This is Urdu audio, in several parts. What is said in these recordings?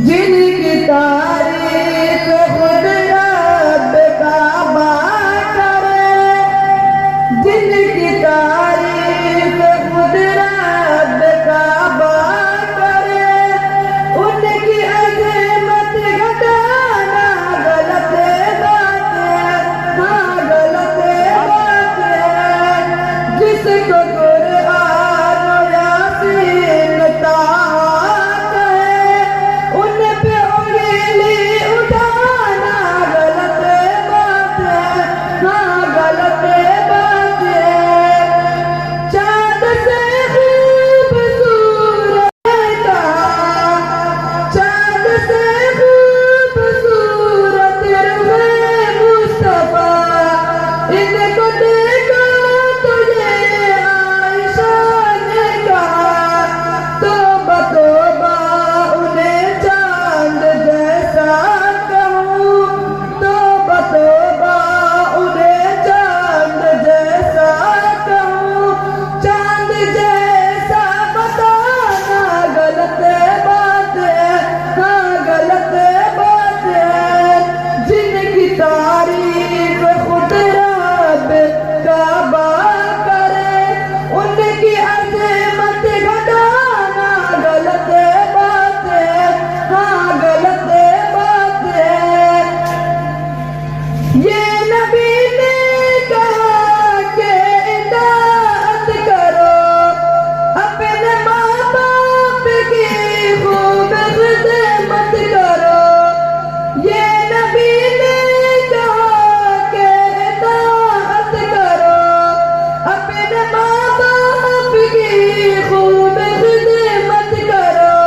جن کی تعریف خود رب کعبہ کرے، جن کی تعریف خود رب کعبہ کرے، ان کی عظمت گھٹانا غلط بات ہے، ہاں غلط بات ہے۔ جس کو قرآن و یاسین طاعت ہے، ان پہ انگلی اٹھانا غلط بات ہے، ہاں غلط بات ہے۔ چاند سے خوبصورت تھا، چاند سے خوبصورت رخ مصطفیٰ، ان کو دیکھا تو یہ عائشہ نے کہا، توبہ توبہ انہیں چاند جیسا کہوں، توبہ توبہ انہیں چاند جیسا کہوں۔ چاند جیسا بتانا غلط بات ہے، ہاں غلط بات ہے۔ جن کی تعریف خود رب کعبہ کرے، ان کی عظمت گھٹانا غلط بات ہے، ہاں غلط بات ہے۔ یہ نبی نے کہا کہ اطاعت کرو، اپنے ماں باپ کی خوب خدمت کرو۔ یہ نبی نے کہا کہ اطاعت کرو، اپنے ماں باپ کی خوب خدمت کرو۔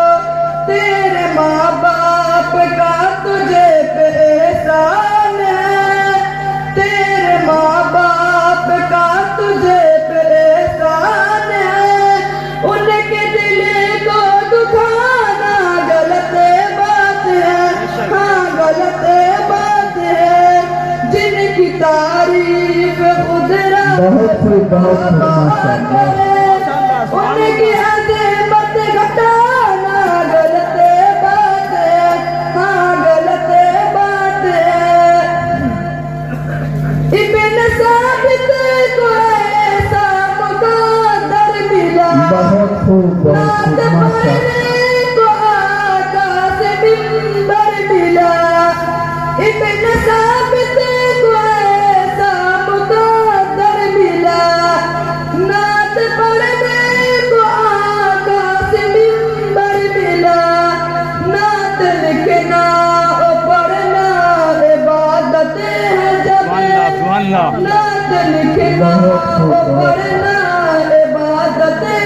تیرے ماں باپ کا تجھے پہ احسان ہے، تیرے ماں باپ کا تجھے پہ احسان ہے۔ ان کے دل کو دکھانا غلط بات ہے، ہاں غلط بات ہے۔ جن کی تعریف خود رب کعبہ کرے، ان کی عظمت گھٹانا غلط بات ہے، ہاں غلط بات ہے۔ ابن ثابت کو ایسا مقدر ملا، بہت خوب نعت پڑھنے کو آقا سے منبر ملا۔ ابن ثابت کو ایسا مقدر ملا، نعت پڑھنے کو آقا سے منبر ملا۔ نعت لکھنا اور پڑھنا عبادت ہے جب، نعت لکھنا اور پڑھنا عبادت ہے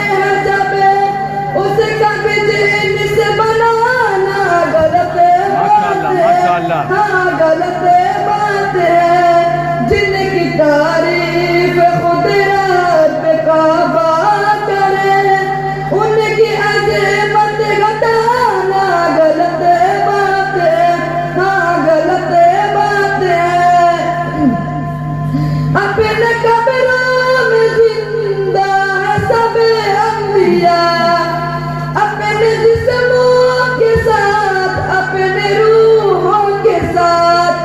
جب، اس کا بزنس بنانا غلط بات ہے، ہاں غلط بات ہے۔ جن کی تعریف خود رب کعبہ کرے، ان کی عظمت گھٹانا غلط بات ہے، ہاں غلط بات ہے۔ اپنے قبروں میں زندہ ہے سب انبیاء، اپنے جسموں کے ساتھ اپنے روحوں کے ساتھ۔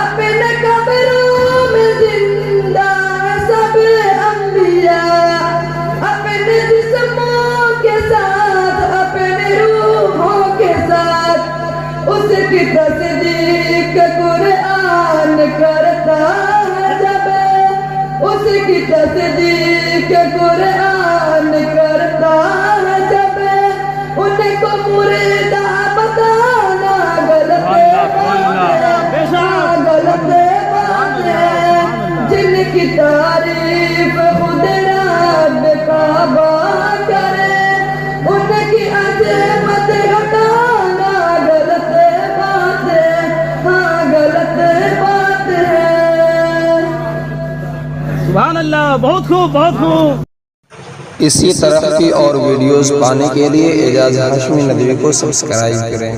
اپنے قبروں میں زندہ ہے سب انبیاء، اپنے جسموں کے ساتھ اپنے روحوں کے ساتھ۔ اس کی تصدیق قرآن کرتا ہے جب، اس کی تصدیق قرآن کرتا ہے جب، ان کو مردہ بتانا غلط بات ہے، ہاں غلط بات ہے۔ جن کی تعریف خود رب کعبہ کرے، ان کی عظمت گھٹانا غلط بات ہے، ہاں غلط بات ہے۔ سبحان اللہ، بہت خوب بہت خوب۔ اسی طرح کی اور ویڈیوز پانے کے لیے اعجاز ہاشمی ندوی کو سبسکرائب کریں۔